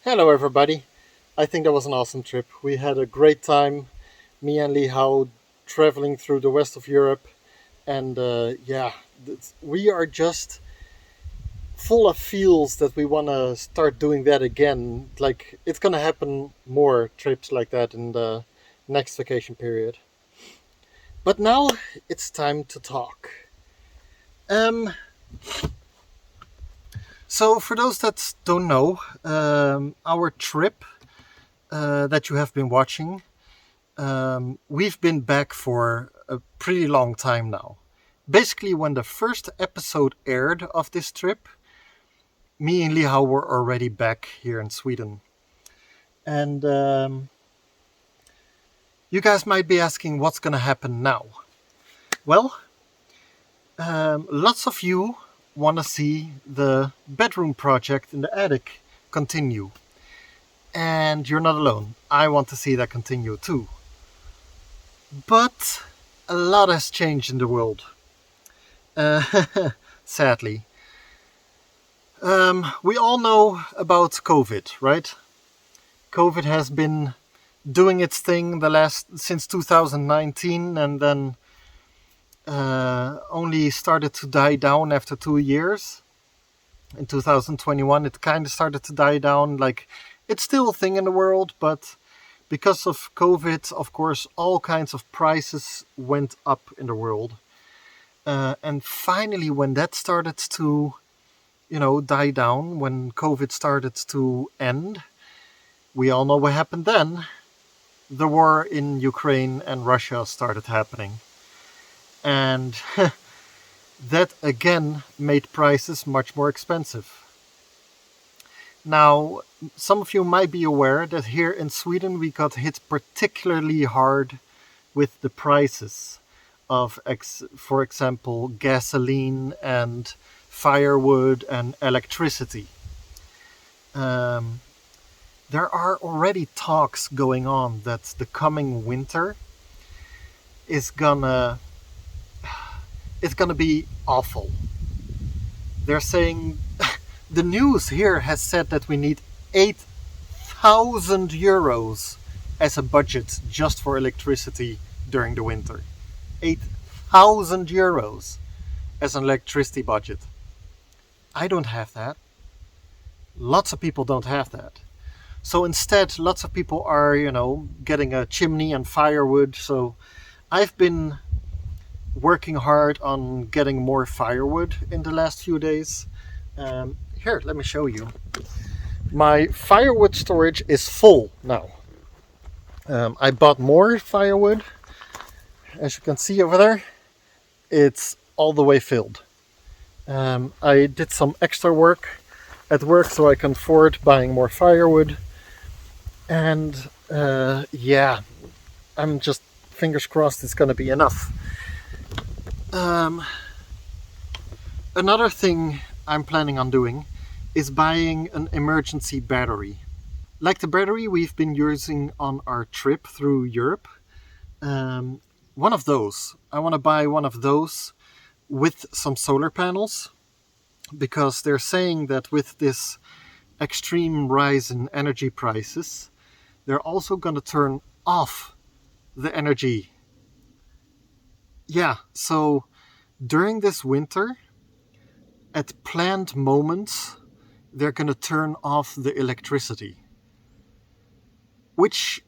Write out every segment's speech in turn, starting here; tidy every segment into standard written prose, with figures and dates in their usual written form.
Hello, everybody. I think that was an awesome trip. We had a great time, me and Lee Howe, traveling through the west of Europe. And we are just full of feels that we want to start doing that again. Like, it's going to happen more trips like that in the next vacation period. But now it's time to talk. Um, so, for those that don't know, our trip that you have been watching. We've been back for a pretty long time now. Basically, when the first episode aired of this trip, me and Lihao were already back here in Sweden. And you guys might be asking what's going to happen now. Well, lots of you want to see the bedroom project in the attic continue. And you're not alone. I want to see that continue too. But a lot has changed in the world. Sadly. We all know about COVID, right? COVID has been doing its thing since 2019, and then only started to die down after 2 years. In 2021, it kind of started to die down. Like, it's still a thing in the world, but because of COVID, of course, all kinds of prices went up in the world. And finally, when that started to, die down, when COVID started to end, we all know what happened then. The war in Ukraine and Russia started happening. And that again made prices much more expensive. Now, some of you might be aware that here in Sweden we got hit particularly hard with the prices of, for example, gasoline and firewood and electricity. There are already talks going on that the coming winter is gonna be awful. They're saying the news here has said that we need 8,000 euros as a budget just for electricity during the winter. 8,000 euros as an electricity budget. I don't have that. Lots of people don't have that. So instead, lots of people are, getting a chimney and firewood. So I've been working hard on getting more firewood in the last few days. Here, let me show you. My firewood storage is full now. I bought more firewood. As you can see over there, it's all the way filled. I did some extra work at work so I can afford buying more firewood. And I'm just fingers crossed it's going to be enough. Another thing I'm planning on doing is buying an emergency battery. Like the battery we've been using on our trip through Europe. One of those. I want to buy one of those with some solar panels, because they're saying that with this extreme rise in energy prices, they're also going to turn off the energy. Yeah, so during this winter, at planned moments, they're going to turn off the electricity, which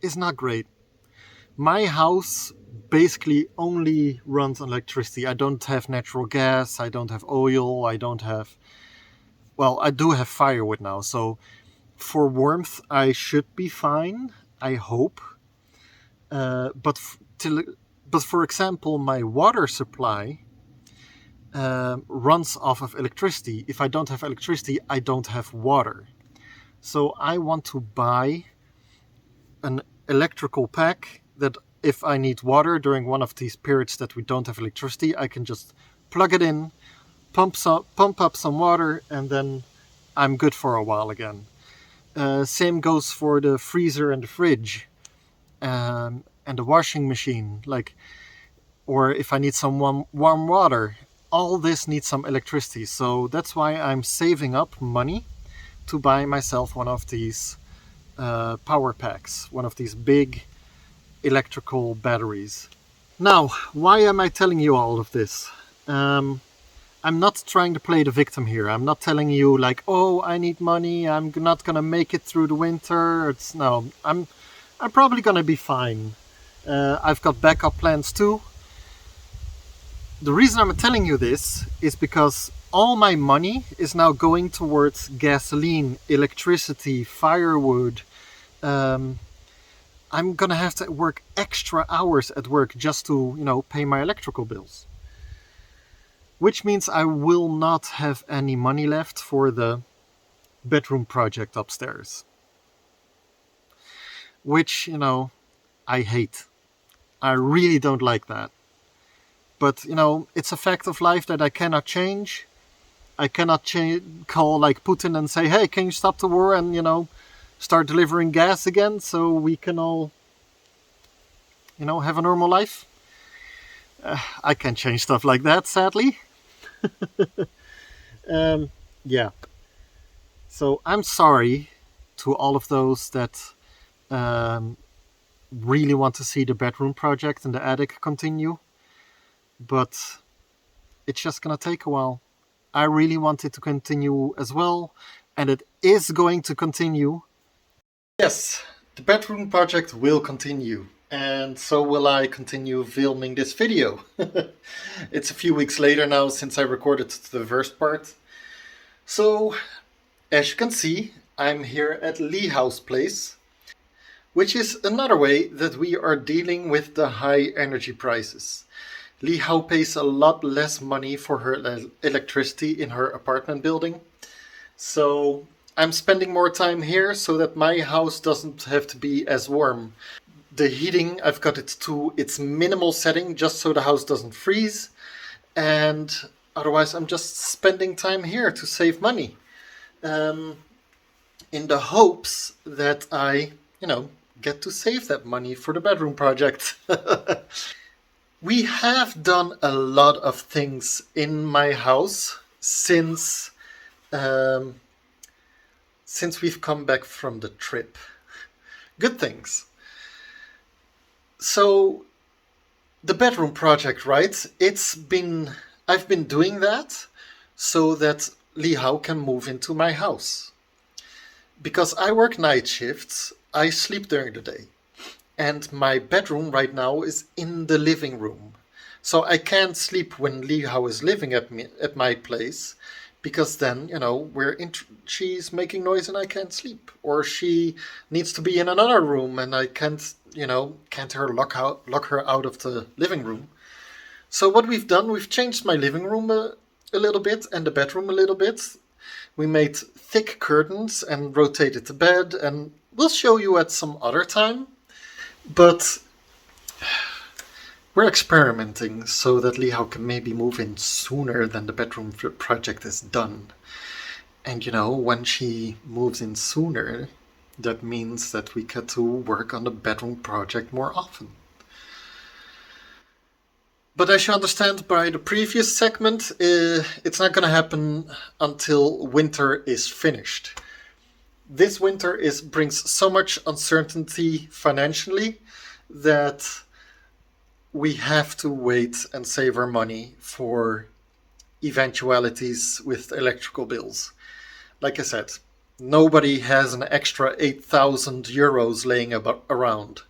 is not great. My house basically only runs on electricity. I don't have natural gas, I don't have oil, I do have firewood now, so for warmth I should be fine, I hope. But for example, my water supply runs off of electricity. If I don't have electricity, I don't have water. So I want to buy an electrical pack that if I need water during one of these periods that we don't have electricity, I can just plug it in, pump up some water, and then I'm good for a while again. Same goes for the freezer and the fridge, and the washing machine. Or if I need some warm water, all this needs some electricity. So that's why I'm saving up money to buy myself one of these power packs, one of these big electrical batteries. Now, why am I telling you all of this? I'm not trying to play the victim here. I'm not telling you like, oh, I need money, I'm not gonna make it through the winter. No, I'm probably gonna be fine. I've got backup plans too. The reason I'm telling you this is because all my money is now going towards gasoline, electricity, firewood. I'm gonna have to work extra hours at work just to, pay my electrical bills. Which means I will not have any money left for the bedroom project upstairs. Which, I hate. I really don't like that. But, it's a fact of life that I cannot change. I cannot call like Putin and say, hey, can you stop the war and, start delivering gas again so we can all, have a normal life? I can't change stuff like that, sadly. Yeah. So I'm sorry to all of those that really want to see the bedroom project in the attic continue, but it's just gonna take a while. I really want it to continue as well, and it is going to continue. Yes, the bedroom project will continue, and so will I continue filming this video. It's a few weeks later now since I recorded the first part. So, as you can see, I'm here at Lee House Place, which is another way that we are dealing with the high energy prices. Lee House pays a lot less money for her electricity in her apartment building. So I'm spending more time here so that my house doesn't have to be as warm. The heating, I've got it to its minimal setting just so the house doesn't freeze. And otherwise I'm just spending time here to save money. In the hopes that I, get to save that money for the bedroom project. We have done a lot of things in my house since we've come back from the trip. Good things. So the bedroom project, right? I've been doing that so that Lee Hao can move into my house. Because I work night shifts, I sleep during the day. And my bedroom right now is in the living room. So I can't sleep when Lee Hao is living at my place, because then, she's making noise and I can't sleep. Or she needs to be in another room and I can't lock her out of the living room. So what we've done, we've changed my living room a little bit and the bedroom a little bit. We made thick curtains and rotated the bed, and we'll show you at some other time. But we're experimenting so that Lee Hao can maybe move in sooner than the bedroom project is done. And when she moves in sooner, that means that we get to work on the bedroom project more often. But as you understand by the previous segment, it's not going to happen until winter is finished. This winter brings so much uncertainty financially that we have to wait and save our money for eventualities with electrical bills. Like I said, nobody has an extra 8,000 euros laying around.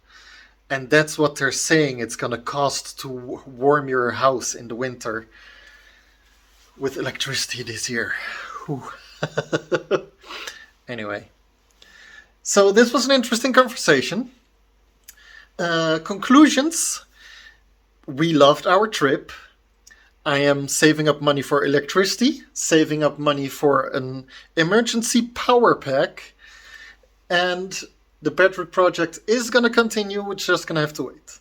And that's what they're saying it's going to cost to warm your house in the winter with electricity this year. Anyway, so this was an interesting conversation. Conclusions. We loved our trip. I am saving up money for electricity, saving up money for an emergency power pack, and the bedroom project is going to continue. We're just going to have to wait.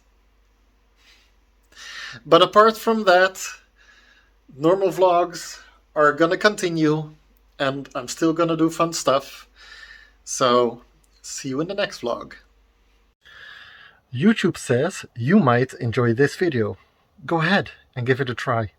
But apart from that, normal vlogs are going to continue, and I'm still going to do fun stuff. So, see you in the next vlog. YouTube says you might enjoy this video. Go ahead and give it a try.